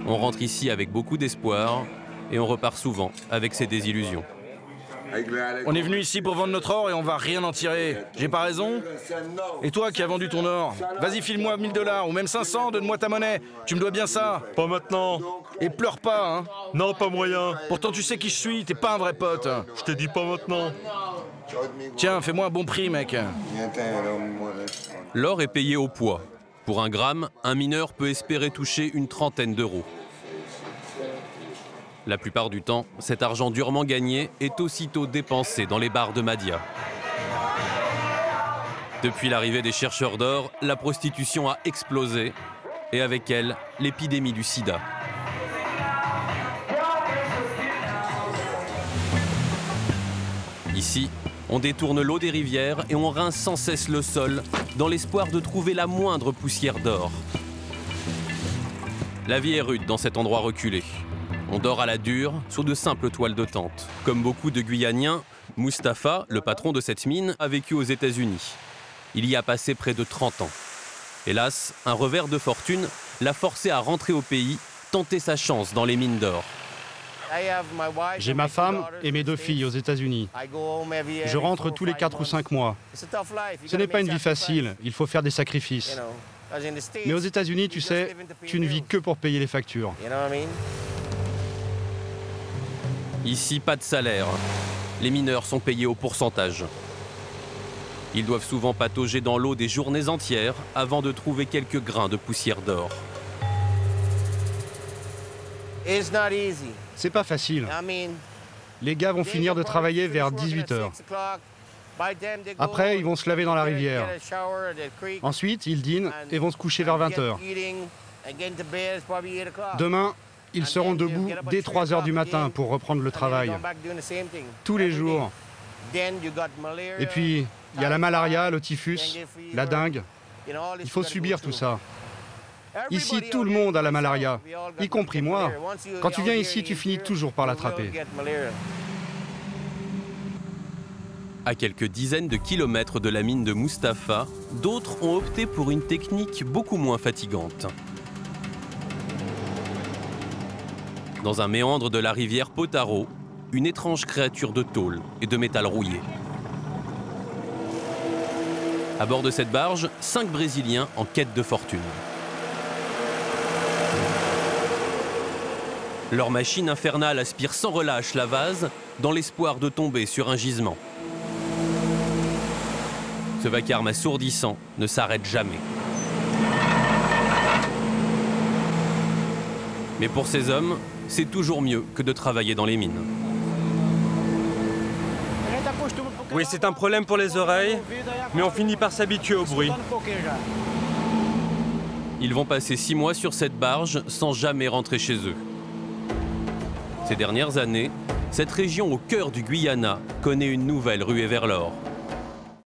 On rentre ici avec beaucoup d'espoir et on repart souvent avec ses désillusions. On est venu ici pour vendre notre or et on va rien en tirer. J'ai pas raison? Et toi qui as vendu ton or, vas-y file-moi 1000 $ ou même 500, donne-moi ta monnaie. Tu me dois bien ça. Pas maintenant. Et pleure pas, hein. Non, pas moyen. Pourtant tu sais qui je suis, t'es pas un vrai pote. Je t'ai dit pas maintenant. Tiens, fais-moi un bon prix, mec. L'or est payé au poids. Pour 1 gramme, un mineur peut espérer toucher une trentaine d'euros. La plupart du temps, cet argent durement gagné est aussitôt dépensé dans les bars de Mahdia. Depuis l'arrivée des chercheurs d'or, la prostitution a explosé et avec elle, l'épidémie du sida. Ici, on détourne l'eau des rivières et on rince sans cesse le sol dans l'espoir de trouver la moindre poussière d'or. La vie est rude dans cet endroit reculé. On dort à la dure, sous de simples toiles de tente. Comme beaucoup de Guyaniens, Mustapha, le patron de cette mine, a vécu aux États-Unis. Il y a passé près de 30 ans. Hélas, un revers de fortune l'a forcé à rentrer au pays, tenter sa chance dans les mines d'or. J'ai ma femme et mes 2 filles aux États-Unis. Je rentre tous les 4 ou 5 mois. Ce n'est pas une vie facile, il faut faire des sacrifices. Mais aux États-Unis, tu sais, tu ne vis que pour payer les factures. Ici, pas de salaire. Les mineurs sont payés au pourcentage. Ils doivent souvent patauger dans l'eau des journées entières avant de trouver quelques grains de poussière d'or. C'est pas facile. Les gars vont finir de travailler vers 18 h. Après, ils vont se laver dans la rivière. Ensuite, ils dînent et vont se coucher vers 20 h. Demain, ils seront debout dès 3 h du matin pour reprendre le travail. Tous les jours. Et puis, il y a la malaria, le typhus, la dengue. Il faut subir tout ça. Ici, tout le monde a la malaria, y compris moi. Quand tu viens ici, tu finis toujours par l'attraper. À quelques dizaines de kilomètres de la mine de Mustapha, d'autres ont opté pour une technique beaucoup moins fatigante. Dans un méandre de la rivière Potaro, une étrange créature de tôle et de métal rouillé. À bord de cette barge, 5 Brésiliens en quête de fortune. Leur machine infernale aspire sans relâche la vase dans l'espoir de tomber sur un gisement. Ce vacarme assourdissant ne s'arrête jamais. Mais pour ces hommes, c'est toujours mieux que de travailler dans les mines. Oui, c'est un problème pour les oreilles, mais on finit par s'habituer au bruit. Ils vont passer 6 mois sur cette barge sans jamais rentrer chez eux. Ces dernières années, cette région au cœur du Guyana connaît une nouvelle ruée vers l'or.